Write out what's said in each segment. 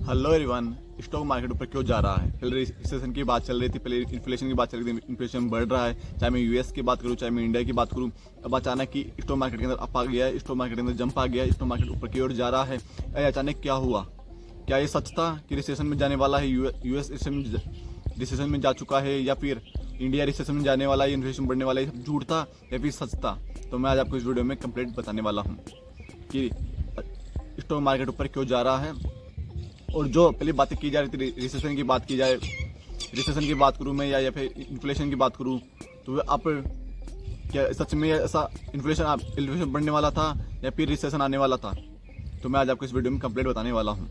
Hello everyone. Stock market ऊपर क्यों जा रहा है? पहले रिसेशन की बात चल रही थी, पहले इन्फ्लेशन की बात चल रही थी, इन्फ्लेशन बढ़ रहा है। चाहे मैं यूएस की बात करूं, चाहे मैं इंडिया की बात करूं, अब अचानक की स्टॉक मार्केट के अंदर अप आ गया है, स्टॉक मार्केट के अंदर जंप आ गया है, स्टॉक मार्केट ऊपर की ओर जा रहा है। अचानक क्या हुआ? क्या ये सच था कि रिसेशन में जाने वाला है, यूएस रिसेशन में जा चुका है, या फिर इंडिया रिसेशन में जाने वाला है, इन्फ्लेशन बढ़ने वाला है? सब झूठ था या फिर सच था? तो मैं आज आपको इस वीडियो में कंप्लीट बताने वाला हूँ कि स्टॉक मार्केट ऊपर क्यों जा रहा है। और जो पहले बातें की जा रही थी, रिसेशन की बात की जाए, रिसेशन की बात करूं मैं या फिर इन्फ्लेशन की बात करूं, तो आप क्या सच में ऐसा इन्फ्लेशन बढ़ने वाला था या फिर रिसेशन आने वाला था? तो मैं आज आपको इस वीडियो में कंप्लीट बताने वाला हूं।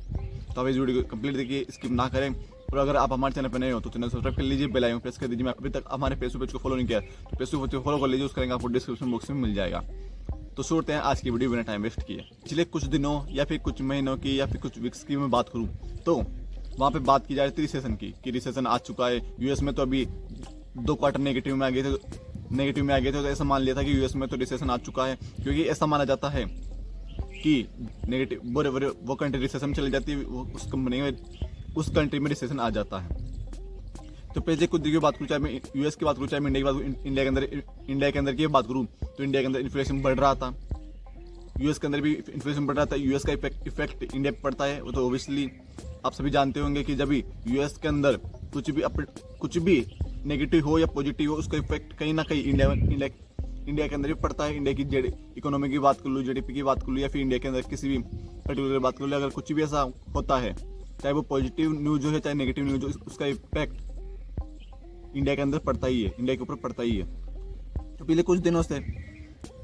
तो आप इस वीडियो को कंप्लीट देखिए, स्किप ना करें। और अगर आप हमारे चैनल पर नए हो तो चैनल सब्सक्राइब कर लीजिए, बेल आइकन प्रेस कर दीजिए। मैं अभी तक हमारे फेसबुक पेज को फॉलो नहीं किया तो फेसबुक पेज को फॉलो कर लीजिए, उसका लिंक आपको डिस्क्रिप्शन बॉक्स में मिल जाएगा। तो शुरू हैं आज की वीडियो बिना टाइम वेस्ट किए। पिछले कुछ दिनों या फिर कुछ महीनों की या फिर कुछ वीक्स की मैं बात करूं तो वहां पे बात की जा रही थी रिसेशन की, कि रिसेशन आ चुका है। यूएस में तो अभी 2 क्वार्टर नेगेटिव में आ गए थे, तो ऐसा मान लिया था कि यूएस में तो रिसेशन आ चुका है, क्योंकि ऐसा माना जाता है कि नेगेटिव वो कंट्री रिसेशन में चली जाती है, उस कंट्री में रिसेशन आ जाता है। तो पहले कुछ की बात करूँ, चाहे मैं यूएस की बात करूँ, चाहे मैं इंडिया की बात करूँ, इंडिया के अंदर की बात करूँ तो इंडिया के अंदर इन्फ्लेशन बढ़ रहा था, यूएस के अंदर भी इन्फ्लेशन बढ़ रहा था। यूएस का इफेक्ट इंडिया पे पड़ता है, वो तो ओबियसली आप सभी जानते होंगे कि जब भी यूएस के अंदर कुछ भी नेगेटिव हो या पॉजिटिव हो, उसका इफेक्ट कहीं ना कहीं इंडिया के अंदर भी पड़ता है। इंडिया की इकोनॉमी की बात कर लूँ, जीडीपी की बात कर लूँ, या फिर इंडिया के अंदर किसी भी पर्टिकुलर बात कर लूँ, अगर कुछ भी ऐसा होता है, चाहे वो पॉजिटिव न्यूज हो या चाहे नेगेटिव न्यूज हो, उसका इफेक्ट इंडिया के अंदर पड़ता ही है, इंडिया के ऊपर पड़ता ही है। तो पिछले कुछ दिनों से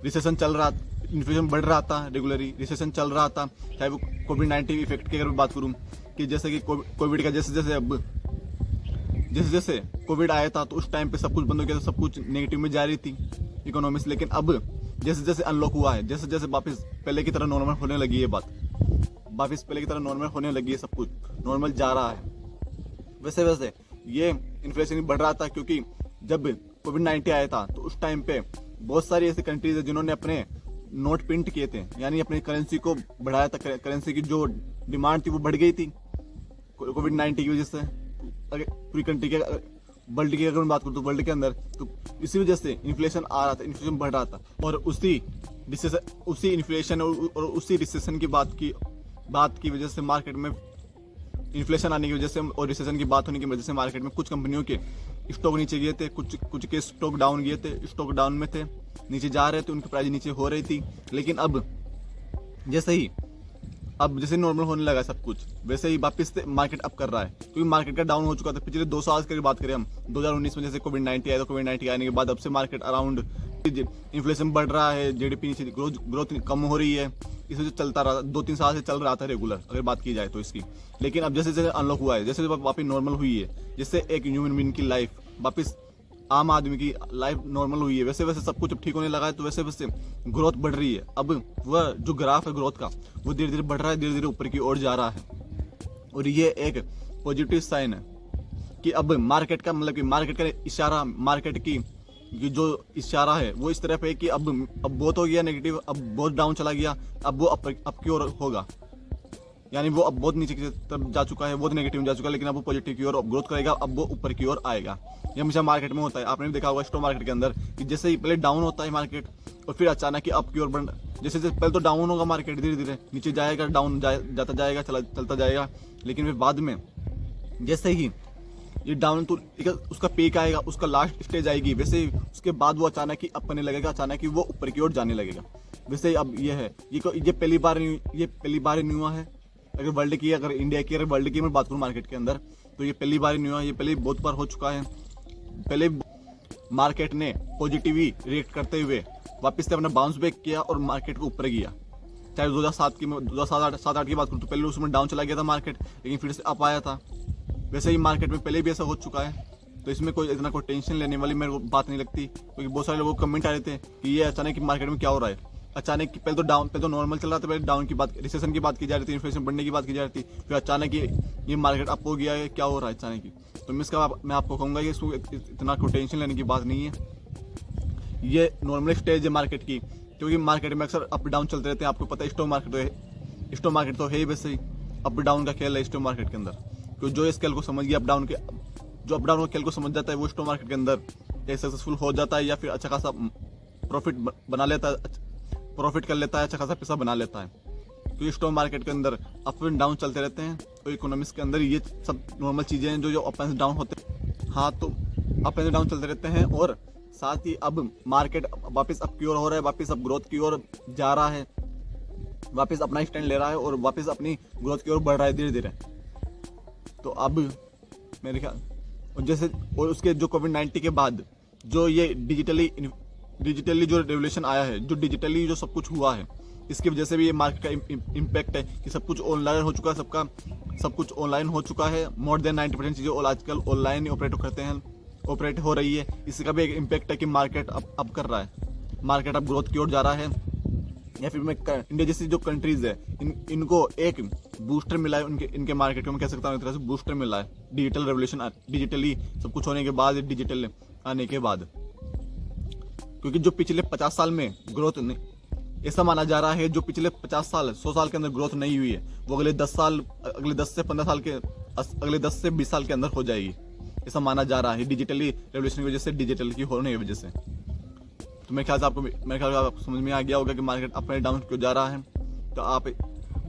रिसेशन चल रहा, इन्फ्लेशन बढ़ रहा था, रेगुलरली रिसेशन चल रहा था। चाहे वो कोविड-19 इफेक्ट की अगर बात करूं, कि जैसे कि कोविड का जैसे जैसे कोविड आया था तो उस टाइम पे सब कुछ बंद हो गया था, सब कुछ नेगेटिव में जा रही थी इकोनॉमी से। लेकिन अब जैसे जैसे अनलॉक हुआ है, जैसे जैसे वापस पहले की तरह नॉर्मल होने लगी है बात, वापस पहले की तरह नॉर्मल होने लगी है, सब कुछ नॉर्मल जा रहा है। वैसे वैसे ये इन्फ्लेशन बढ़ रहा था, क्योंकि जब कोविड-19 आया था तो उस टाइम पे बहुत सारी ऐसी कंट्रीज है जिन्होंने अपने नोट प्रिंट किए थे, यानी अपनी करेंसी को बढ़ाया था। करेंसी की जो डिमांड थी वो बढ़ गई थी कोविड-19 की वजह से। अगर पूरी कंट्री के वर्ल्ड की अगर मैं बात करूँ तो वर्ल्ड के अंदर तो इसी वजह से इन्फ्लेशन आ रहा था, इन्फ्लेशन बढ़ रहा था। और उसी इन्फ्लेशन और उसी रिसेशन की बात की वजह से मार्केट में इन्फ्लेशन आने की वजह से और रिसेशन की बात होने की वजह से मार्केट में कुछ कंपनियों के स्टॉक नीचे गए थे, कुछ के स्टॉक डाउन गए थे, स्टॉक डाउन में थे, नीचे जा रहे थे, उनकी प्राइस नीचे हो रही थी। लेकिन अब जैसे नॉर्मल होने लगा सब कुछ, वैसे ही वापस से मार्केट अप कर रहा है, क्योंकि मार्केट का डाउन हो चुका था पिछले 2 साल की बात करें हम। 2019 में जैसे कोविड-19 आया, तो कोविड-19 आने के बाद अब से मार्केट अराउंड इन्फ्लेशन बढ़ रहा है, जीडीपी नीचे, ग्रोथ कम हो रही है। इस वजह से चलता रहा, 2-3 साल से चल रहा था रेगुलर अगर बात की जाए तो इसकी। लेकिन अब जैसे जैसे अनलॉक हुआ है, जैसे वापस नॉर्मल हुई है, जैसे एक ह्यूमन बीइंग की लाइफ वापस, आम आदमी की लाइफ नॉर्मल हुई है, वैसे वैसे सब कुछ अब ठीक होने लगा है। तो वैसे वैसे ग्रोथ बढ़ रही है। अब वह जो ग्राफ है ग्रोथ का, वो धीरे धीरे बढ़ रहा है, धीरे धीरे ऊपर की ओर जा रहा है। और ये एक पॉजिटिव साइन है कि अब मार्केट का मतलब कि मार्केट का इशारा, मार्केट की जो इशारा है वो इस तरफ है कि अब बहुत हो गया नेगेटिव, अब बहुत डाउन चला गया, अब वो अप की ओर होगा। यानी वो अब बहुत नीचे की तरफ जा चुका है, बहुत नेगेटिव में जा चुका है, लेकिन अब वो पॉजिटिव की ओर ग्रोथ करेगा, अब वो ऊपर की ओर आएगा। ये हमेशा मार्केट में होता है, आपने भी देखा होगा स्टॉक मार्केट के अंदर कि जैसे ही पहले डाउन होता है मार्केट और फिर अचानक ही अप की ओर बढ़, जैसे पहले तो डाउन होगा मार्केट, धीरे धीरे नीचे जाएगा, डाउन जाता जाएगा, चलता जाएगा। लेकिन फिर बाद में जैसे ही ये डाउन तो उसका पीक आएगा, उसका लास्ट स्टेज आएगी, वैसे ही उसके बाद वो अचानक ही अप करने लगेगा, अचानक ही वो ऊपर की ओर जाने लगेगा। वैसे ही अब ये है, ये पहली बार नहीं हुआ है अगर वर्ल्ड की, अगर इंडिया की, अगर वर्ल्ड की मैं बात करूँ मार्केट के अंदर, तो ये पहली बार नहीं हुआ, ये पहले बहुत बार हो चुका है। पहले मार्केट ने पॉजिटिवली रिएक्ट करते हुए वापस से अपना बाउंस बैक किया और मार्केट को ऊपर गया। चाहे 2007 की 2007-8 की बात करूँ तो पहले उसमें डाउन चला गया था मार्केट, लेकिन फिर से अप आया था। वैसे ही मार्केट में पहले भी ऐसा हो चुका है। तो इसमें कोई इतना कोई टेंशन लेने वाली मेरे को बात नहीं लगती, क्योंकि बहुत सारे लोगों को कमेंट आ रहे थे कि ये अचानक मार्केट में क्या हो रहा है। अचानक पहले तो नॉर्मल चल रहा था, पहले डाउन की बात, रिसेशन की बात की जा रही थी, इन्फ्लेशन बढ़ने की बात की जा रही थी, फिर अचानक ये मार्केट अप हो गया है, क्या हो रहा है अचानक ही। तो मैं आपको कहूँगा कि इसको इतना कोई टेंशन लेने की बात नहीं है। ये नॉर्मल स्टेज है मार्केट की, क्योंकि मार्केट में अक्सर अप डाउन चलते रहते हैं। आपको पता है स्टॉक मार्केट तो है वैसे ही, अप डाउन का खेल है स्टॉक मार्केट के अंदर। क्योंकि जो इस खेल को समझ गया अप डाउन का खेल को समझ जाता है वो स्टॉक मार्केट के अंदर या सक्सेसफुल हो जाता है या फिर अच्छा खासा प्रॉफिट बना लेता है, प्रॉफिट कर लेता है, अच्छा खासा पैसा बना लेता है। क्योंकि स्टॉक मार्केट के अंदर अप एंड डाउन चलते रहते हैं, तो इकोनॉमिक्स के अंदर ये सब नॉर्मल चीज़ें हैं जो अप एंड डाउन होते हैं। हाँ, तो अप एंड डाउन चलते रहते हैं और साथ ही अब मार्केट वापस अप की ओर हो रहा है, वापस अब ग्रोथ की ओर जा रहा है, वापस अपना स्टैंड ले रहा है और वापस अपनी ग्रोथ की ओर बढ़ रहा है धीरे धीरे। तो अब मेरे ख्याल और उसके जो कोविड-19 के बाद जो ये डिजिटली जो रेवोल्यूशन आया है, जो डिजिटली जो सब कुछ हुआ है, इसकी वजह से भी ये मार्केट का इम्पैक्ट है कि सब कुछ ऑनलाइन हो चुका है, सब कुछ ऑनलाइन हो चुका है। मोर देन 90% चीज़ें आजकल ऑनलाइन ही ऑपरेट हो रही है। इसका भी एक इम्पैक्ट है कि मार्केट अब कर रहा है, मार्केट अब ग्रोथ की ओर जा रहा है। या फिर मैं इंडिया जैसी जो कंट्रीज है इनको एक बूस्टर मिला है, इनके मार्केट को मैं कह सकता हूँ एक तरह से बूस्टर मिला है डिजिटल रेवोल्यूशन, डिजिटली सब कुछ होने के बाद, डिजिटल आने के बाद। क्योंकि जो पिछले 50 साल में ग्रोथ नहीं, ऐसा माना जा रहा है जो पिछले 50 साल 100 साल के अंदर ग्रोथ नहीं हुई है वो अगले 10 से 15 साल के अगले 10 से 20 साल के अंदर हो जाएगी, ऐसा माना जा रहा है डिजिटली रेवोल्यूशन की वजह से, डिजिटल की होने की वजह से। तो मेरे ख्याल से आपको समझ में आ गया होगा कि मार्केट अप एंड डाउन क्यों जा रहा है, तो आप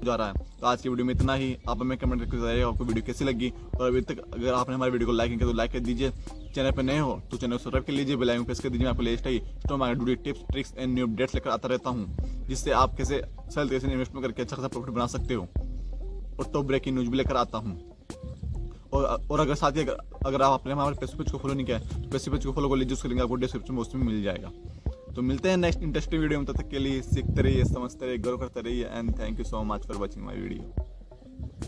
जा रहा है। तो आज की वीडियो में इतना ही। आप हमें कमेंट करके बताइएगा आपको वीडियो कैसी लगी, और अभी तक अगर आपने हमारी वीडियो को लाइक नहीं किया तो लाइक कर दीजिए, चैनल पर नए हो तो चैनल को सब्सक्राइब कर लीजिए, बेल आइकन प्रेस कर दीजिए। मैं आपको latest stock market video tips, tricks and new updates लेकर आता रहता हूँ, जिससे आप कैसे सरल तरीके से इन्वेस्टमेंट करके अच्छा खासा प्रॉफिट बना सकते हो। और तो ब्रेकिंग न्यूज भी लेकर आता हूँ। और अगर साथ ही अगर आप अपने हमारे फेसबुक पेज को फॉलो नहीं किया है तो फेसबुक पेज को फॉलो कर लीजिए, उसका लिंक आपको डिस्क्रिप्शन में उसमें मिल जाएगा। तो मिलते हैं नेक्स्ट इंटरेस्टिंग वीडियो में, तब तक के लिए सीखते रहिए, समझते रहिए, ग्रो करते रहिए and thank you so much for watching my video.